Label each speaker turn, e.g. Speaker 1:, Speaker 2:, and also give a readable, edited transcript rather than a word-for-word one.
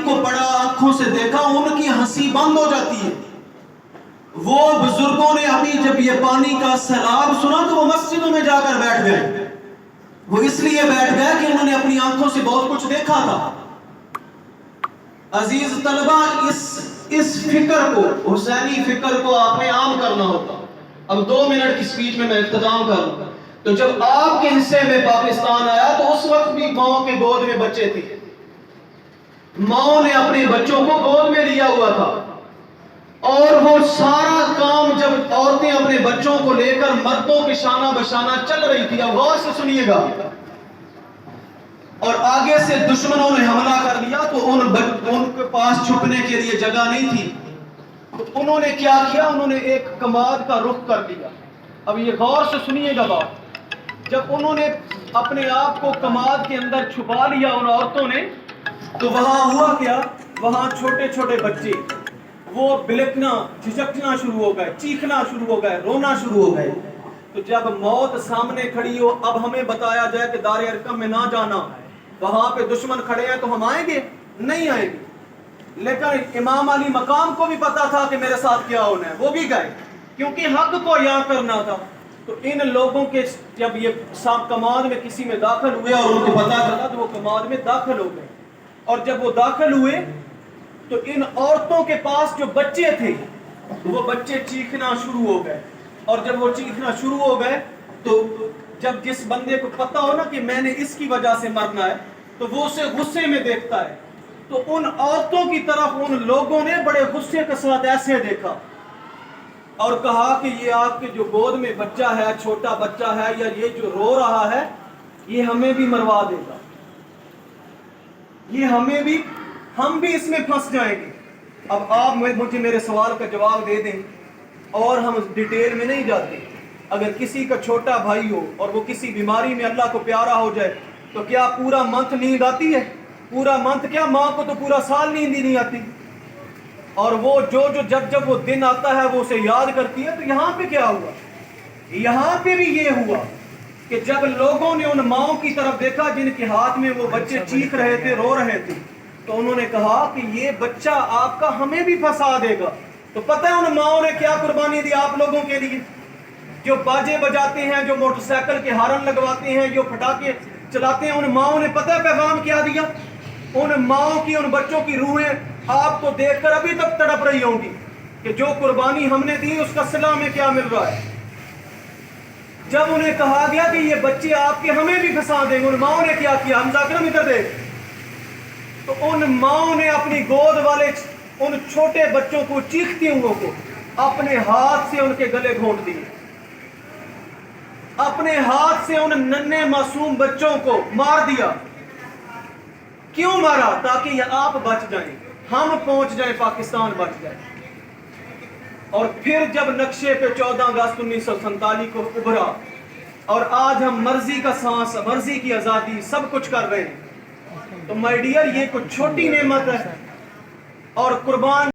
Speaker 1: को बड़ा आंखों से देखा, उनकी हंसी बंद हो जाती है। वो बुजुर्गों ने अभी जब ये पानी का सैलाब सुना तो वो मस्जिदों में जाकर बैठ गए। वो इसलिए बैठ गए कि उन्होंने अपनी आंखों से बहुत कुछ देखा था। अजीज तलबा, इस फिक्र को, हुसैनी फिक्र को आपने आम करना होता। अब 2 मिनट की स्पीच में मैं इख्तिताम करूंगा। तो जब आपके हिस्से में पाकिस्तान आया तो उस वक्त भी माओ के गोद में बच्चे थे। माओ ने अपने बच्चों को गोद में लिया हुआ था, और वो सारा काम जब औरतें अपने बच्चों को लेकर मर्दों के शाना बशाना चल रही थी, अब गौर से सुनिएगा, और आगे से दुश्मनों ने हमला कर लिया तो उनके पास छुपने के लिए जगह नहीं थी। तो उन्होंने क्या किया, उन्होंने एक कमाद का रुख कर लिया। अब ये गौर से सुनिएगा बात, जब उन्होंने अपने आप को कमाद के अंदर छुपा लिया उन औरतों ने, तो वहां हुआ क्या, वहां छोटे छोटे बच्चे वो बिलकना झिझकना शुरू हो गए, चीखना शुरू हो गए, रोना शुरू हो गए। तो जब मौत सामने खड़ी हो, अब हमें बताया जाए कि दार अरकम में ना जाना, वहां पे दुश्मन खड़े हैं तो हम आएंगे? नहीं आएंगे। लेकिन इमाम अली मकाम को भी पता था कि मेरे साथ क्या होना है, वो भी गए, क्योंकि हक को याद करना था। तो इन लोगों के जब ये कमाद में किसी में दाखिल हुए और उनको पता चला तो वो कमाद में दाखिल हो गए, और जब वो दाखिल हुए तो इन औरतों के पास जो बच्चे थे वो बच्चे चीखना शुरू हो गए। और जब वो चीखना शुरू हो गए तो जब जिस बंदे को पता हो ना कि मैंने इसकी वजह से मरना है, तो वो उसे गुस्से में देखता है। तो उन औरतों की तरफ उन लोगों ने बड़े गुस्से के साथ ऐसे देखा और कहा कि ये आपके जो गोद में बच्चा है, छोटा बच्चा है, या ये जो रो रहा है, ये हमें भी मरवा देगा, ये हम भी इसमें फंस जाएंगे। अब आप मुझे मेरे सवाल का जवाब दे दें, और हम डिटेल में नहीं जाते। अगर किसी का छोटा भाई हो और वो किसी बीमारी में अल्लाह को प्यारा हो जाए, तो क्या पूरा मंथ नींद आती है? पूरा मंथ क्या, माँ को तो पूरा साल नींद ही नहीं आती। और वो जब वो दिन आता है वो उसे याद करती है। तो यहाँ पे क्या हुआ, यहाँ पे भी ये हुआ कि जब लोगों ने उन माओ की तरफ देखा जिनके हाथ में वो बच्चे चीख रहे थे, रो रहे थे, तो उन्होंने कहा कि ये बच्चा आपका हमें भी फंसा देगा। तो पता है उन माओ ने क्या कुर्बानी दी आप लोगों के लिए? जो बाजे बजाते हैं, जो मोटरसाइकिल के हारन लगवाते हैं, जो पटाखे चलाते हैं, उन माओ ने पता है पैगाम क्या दिया? उन माओ की, उन बच्चों की रूहें आपको देखकर अभी तक तड़प रही होंगी कि जो कुर्बानी हमने दी उसका सिला में क्या मिल रहा है। जब उन्हें कहा गया कि ये बच्चे आपके हमें भी फंसा देंगे, उन माओ ने क्या किया? हम जाकर इधर देख, तो उन माओ ने अपनी गोद वाले उन छोटे बच्चों को, चीखती हुओं को, अपने हाथ से उनके गले घोंट दिए। अपने हाथ से उन नन्हे मासूम बच्चों को मार दिया। क्यों मारा? ताकि ये आप बच जाएं, हम पहुंच जाएं, पाकिस्तान बच जाए। और फिर जब नक्शे पे 14 अगस्त 1947 को उभरा और आज हम मर्जी का सांस, मर्जी की आजादी, सब कुछ कर रहे हैं, तो माय डियर, ये कुछ छोटी नेमत है। और कुर्बान